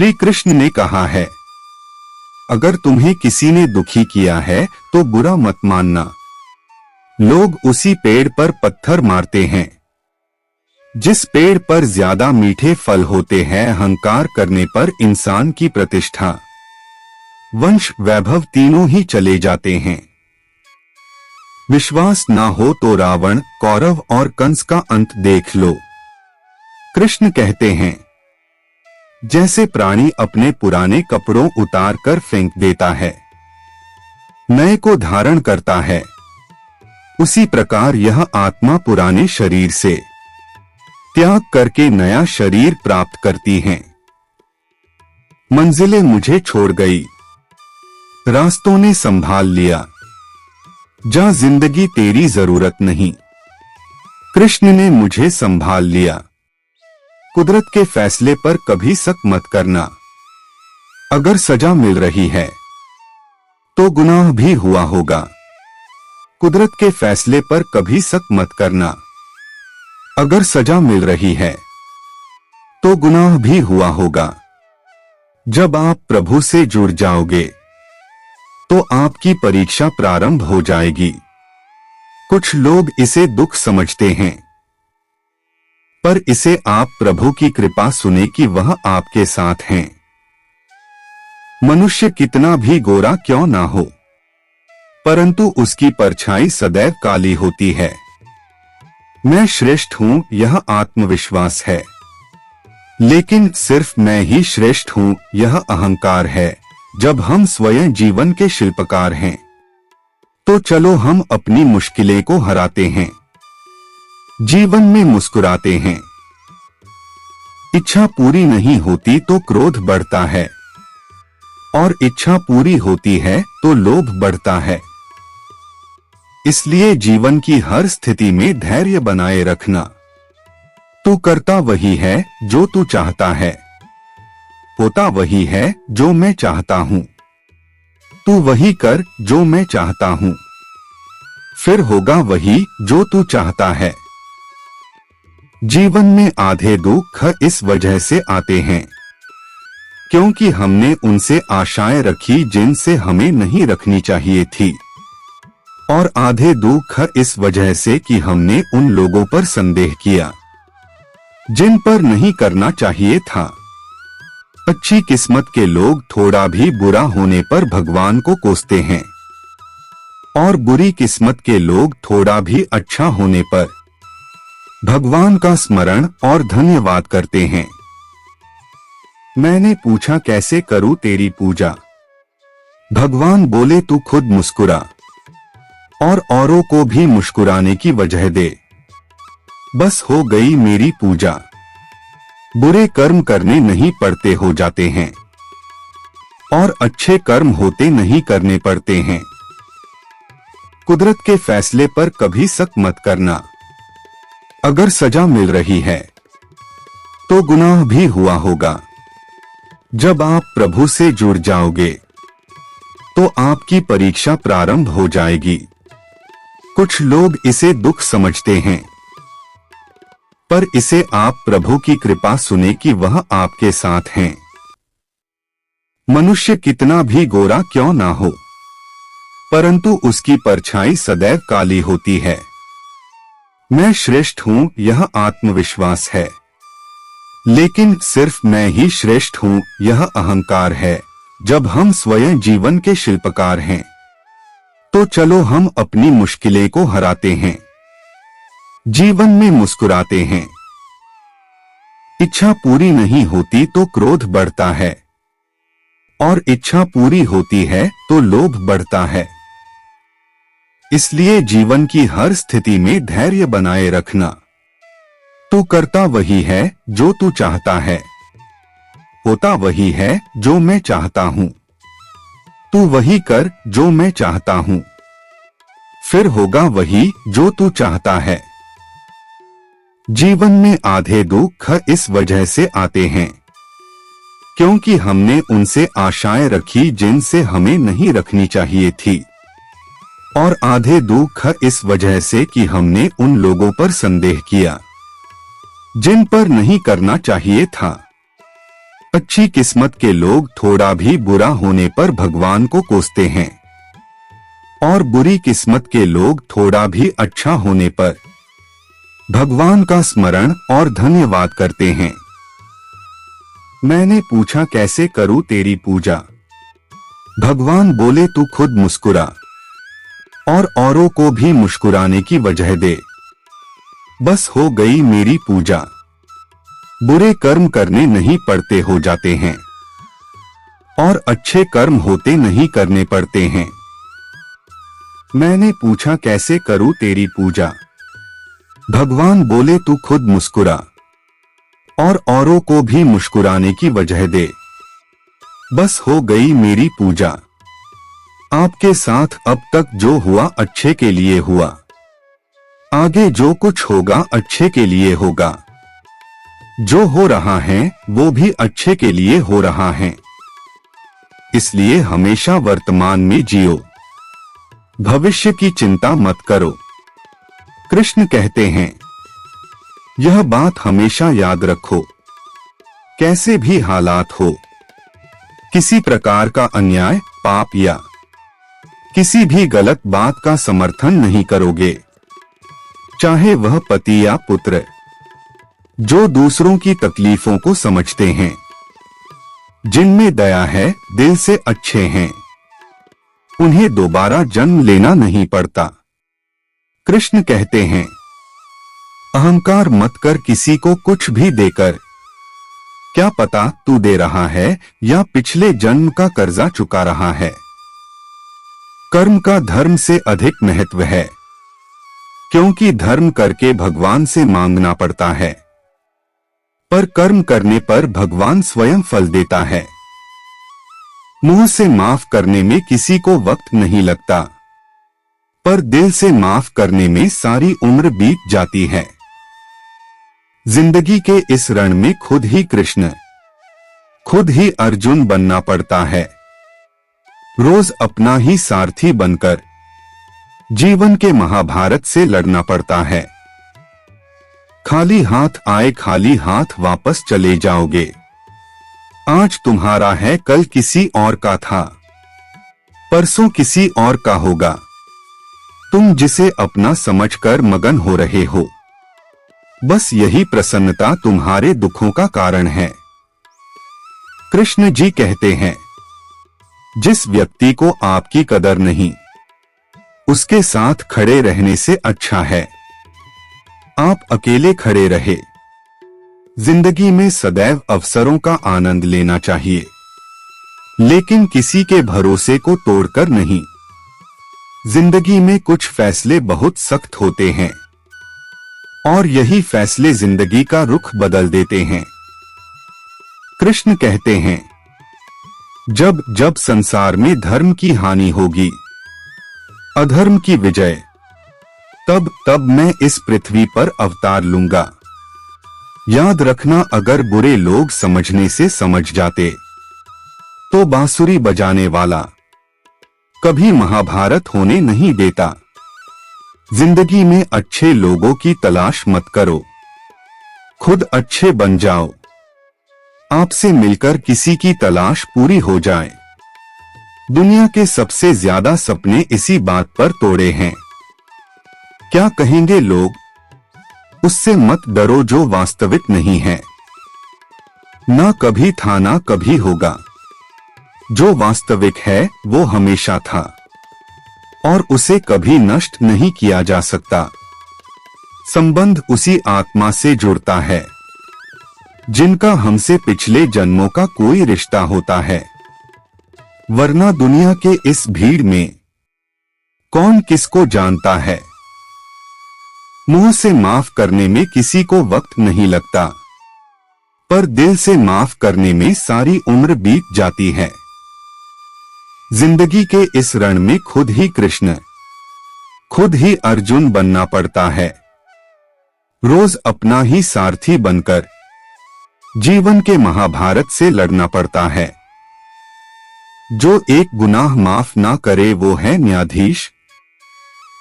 श्री कृष्ण ने कहा है, अगर तुम्हें किसी ने दुखी किया है तो बुरा मत मानना। लोग उसी पेड़ पर पत्थर मारते हैं जिस पेड़ पर ज्यादा मीठे फल होते हैं। अहंकार करने पर इंसान की प्रतिष्ठा, वंश, वैभव तीनों ही चले जाते हैं। विश्वास ना हो तो रावण, कौरव और कंस का अंत देख लो। कृष्ण कहते हैं, जैसे प्राणी अपने पुराने कपड़ों उतार कर फेंक देता है, नए को धारण करता है, उसी प्रकार यह आत्मा पुराने शरीर से त्याग करके नया शरीर प्राप्त करती है। मंजिलें मुझे छोड़ गई, रास्तों ने संभाल लिया, जा जिंदगी तेरी जरूरत नहीं। कृष्ण ने मुझे संभाल लिया। कुदरत के फैसले पर कभी शक मत करना। अगर सजा मिल रही है तो गुनाह भी हुआ होगा। कुदरत के फैसले पर कभी शक मत करना। अगर सजा मिल रही है तो गुनाह भी हुआ होगा। जब आप प्रभु से जुड़ जाओगे तो आपकी परीक्षा प्रारंभ हो जाएगी। कुछ लोग इसे दुख समझते हैं, पर इसे आप प्रभु की कृपा सुने कि वह आपके साथ हैं। मनुष्य कितना भी गोरा क्यों ना हो, परंतु उसकी परछाई सदैव काली होती है। मैं श्रेष्ठ हूं, यह आत्मविश्वास है, लेकिन सिर्फ मैं ही श्रेष्ठ हूं, यह अहंकार है। जब हम स्वयं जीवन के शिल्पकार हैं तो चलो हम अपनी मुश्किलें को हराते हैं, जीवन में मुस्कुराते हैं। इच्छा पूरी नहीं होती तो क्रोध बढ़ता है, और इच्छा पूरी होती है तो लोभ बढ़ता है। इसलिए जीवन की हर स्थिति में धैर्य बनाए रखना। तू करता वही है जो तू चाहता है, होता वही है जो मैं चाहता हूं। तू वही कर जो मैं चाहता हूं, फिर होगा वही जो तू चाहता है। जीवन में आधे दुख इस वजह से आते हैं क्योंकि हमने उनसे आशाएं रखी जिनसे हमें नहीं रखनी चाहिए थी, और आधे दुख इस वजह से कि हमने उन लोगों पर संदेह किया जिन पर नहीं करना चाहिए था। अच्छी किस्मत के लोग थोड़ा भी बुरा होने पर भगवान को कोसते हैं, और बुरी किस्मत के लोग थोड़ा भी अच्छा होने पर भगवान का स्मरण और धन्यवाद करते हैं। मैंने पूछा, कैसे करूं तेरी पूजा? भगवान बोले, तू खुद मुस्कुरा और औरों को भी मुस्कुराने की वजह दे, बस हो गई मेरी पूजा। बुरे कर्म करने नहीं पड़ते, हो जाते हैं, और अच्छे कर्म होते नहीं करने पड़ते हैं। कुदरत के फैसले पर कभी शक मत करना। अगर सजा मिल रही है तो गुनाह भी हुआ होगा। जब आप प्रभु से जुड़ जाओगे तो आपकी परीक्षा प्रारंभ हो जाएगी। कुछ लोग इसे दुख समझते हैं, पर इसे आप प्रभु की कृपा सुने कि वह आपके साथ हैं। मनुष्य कितना भी गोरा क्यों ना हो, परंतु उसकी परछाई सदैव काली होती है। मैं श्रेष्ठ हूं, यह आत्मविश्वास है, लेकिन सिर्फ मैं ही श्रेष्ठ हूं, यह अहंकार है। जब हम स्वयं जीवन के शिल्पकार हैं तो चलो हम अपनी मुश्किलें को हराते हैं, जीवन में मुस्कुराते हैं। इच्छा पूरी नहीं होती तो क्रोध बढ़ता है, और इच्छा पूरी होती है तो लोभ बढ़ता है। इसलिए जीवन की हर स्थिति में धैर्य बनाए रखना। तू करता वही है जो तू चाहता है, होता वही है जो मैं चाहता हूं। तू वही कर जो मैं चाहता हूं, फिर होगा वही जो तू चाहता है। जीवन में आधे दुख इस वजह से आते हैं क्योंकि हमने उनसे आशाएं रखी जिनसे हमें नहीं रखनी चाहिए थी, और आधे दुख इस वजह से कि हमने उन लोगों पर संदेह किया जिन पर नहीं करना चाहिए था। अच्छी किस्मत के लोग थोड़ा भी बुरा होने पर भगवान को कोसते हैं और बुरी किस्मत के लोग थोड़ा भी अच्छा होने पर भगवान का स्मरण और धन्यवाद करते हैं। मैंने पूछा, कैसे करूं तेरी पूजा? भगवान बोले, तू खुद मुस्कुरा और औरों को भी मुस्कुराने की वजह दे, बस हो गई मेरी पूजा। बुरे कर्म करने नहीं पड़ते, हो जाते हैं, और अच्छे कर्म होते नहीं, करने पड़ते हैं। मैंने पूछा, कैसे करूं तेरी पूजा? भगवान बोले, तू खुद मुस्कुरा और औरों को भी मुस्कुराने की वजह दे, बस हो गई मेरी पूजा। आपके साथ अब तक जो हुआ अच्छे के लिए हुआ, आगे जो कुछ होगा अच्छे के लिए होगा। जो हो रहा है वो भी अच्छे के लिए हो रहा है, इसलिए हमेशा वर्तमान में जियो, भविष्य की चिंता मत करो। कृष्ण कहते हैं, यह बात हमेशा याद रखो, कैसे भी हालात हो, किसी प्रकार का अन्याय, पाप या किसी भी गलत बात का समर्थन नहीं करोगे, चाहे वह पति या पुत्र। जो दूसरों की तकलीफों को समझते हैं, जिनमें दया है, दिल से अच्छे हैं, उन्हें दोबारा जन्म लेना नहीं पड़ता। कृष्ण कहते हैं, अहंकार मत कर किसी को कुछ भी देकर, क्या पता तू दे रहा है या पिछले जन्म का कर्जा चुका रहा है। कर्म का धर्म से अधिक महत्व है, क्योंकि धर्म करके भगवान से मांगना पड़ता है, पर कर्म करने पर भगवान स्वयं फल देता है। मुंह से माफ करने में किसी को वक्त नहीं लगता, पर दिल से माफ करने में सारी उम्र बीत जाती है। जिंदगी के इस रण में खुद ही कृष्ण, खुद ही अर्जुन बनना पड़ता है। रोज अपना ही सारथी बनकर जीवन के महाभारत से लड़ना पड़ता है। खाली हाथ आए खाली हाथ वापस चले जाओगे। आज तुम्हारा है, कल किसी और का था, परसों किसी और का होगा। तुम जिसे अपना समझकर मगन हो रहे हो, बस यही प्रसन्नता तुम्हारे दुखों का कारण है। कृष्ण जी कहते हैं, जिस व्यक्ति को आपकी कदर नहीं, उसके साथ खड़े रहने से अच्छा है आप अकेले खड़े रहे। जिंदगी में सदैव अवसरों का आनंद लेना चाहिए, लेकिन किसी के भरोसे को तोड़कर नहीं। जिंदगी में कुछ फैसले बहुत सख्त होते हैं और यही फैसले जिंदगी का रुख बदल देते हैं। कृष्ण कहते हैं, जब जब संसार में धर्म की हानि होगी, अधर्म की विजय, तब तब मैं इस पृथ्वी पर अवतार लूंगा। याद रखना, अगर बुरे लोग समझने से समझ जाते तो बांसुरी बजाने वाला कभी महाभारत होने नहीं देता। जिंदगी में अच्छे लोगों की तलाश मत करो, खुद अच्छे बन जाओ। आपसे मिलकर किसी की तलाश पूरी हो जाए। दुनिया के सबसे ज्यादा सपने इसी बात पर तोड़े हैं। क्या कहेंगे लोग, उससे मत डरो जो वास्तविक नहीं है। ना कभी था ना कभी होगा, जो वास्तविक है वो हमेशा था और उसे कभी नष्ट नहीं किया जा सकता। संबंध उसी आत्मा से जुड़ता है जिनका हमसे पिछले जन्मों का कोई रिश्ता होता है, वरना दुनिया के इस भीड़ में कौन किसको जानता है। मुंह से माफ करने में किसी को वक्त नहीं लगता, पर दिल से माफ करने में सारी उम्र बीत जाती है। जिंदगी के इस रण में खुद ही कृष्ण, खुद ही अर्जुन बनना पड़ता है। रोज अपना ही सारथी बनकर जीवन के महाभारत से लड़ना पड़ता है। जो एक गुनाह माफ ना करे वो है न्यायाधीश,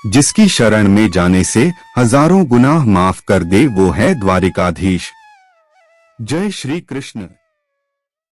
जिसकी शरण में जाने से हजारों गुनाह माफ कर दे वो है द्वारिकाधीश। जय श्री कृष्ण।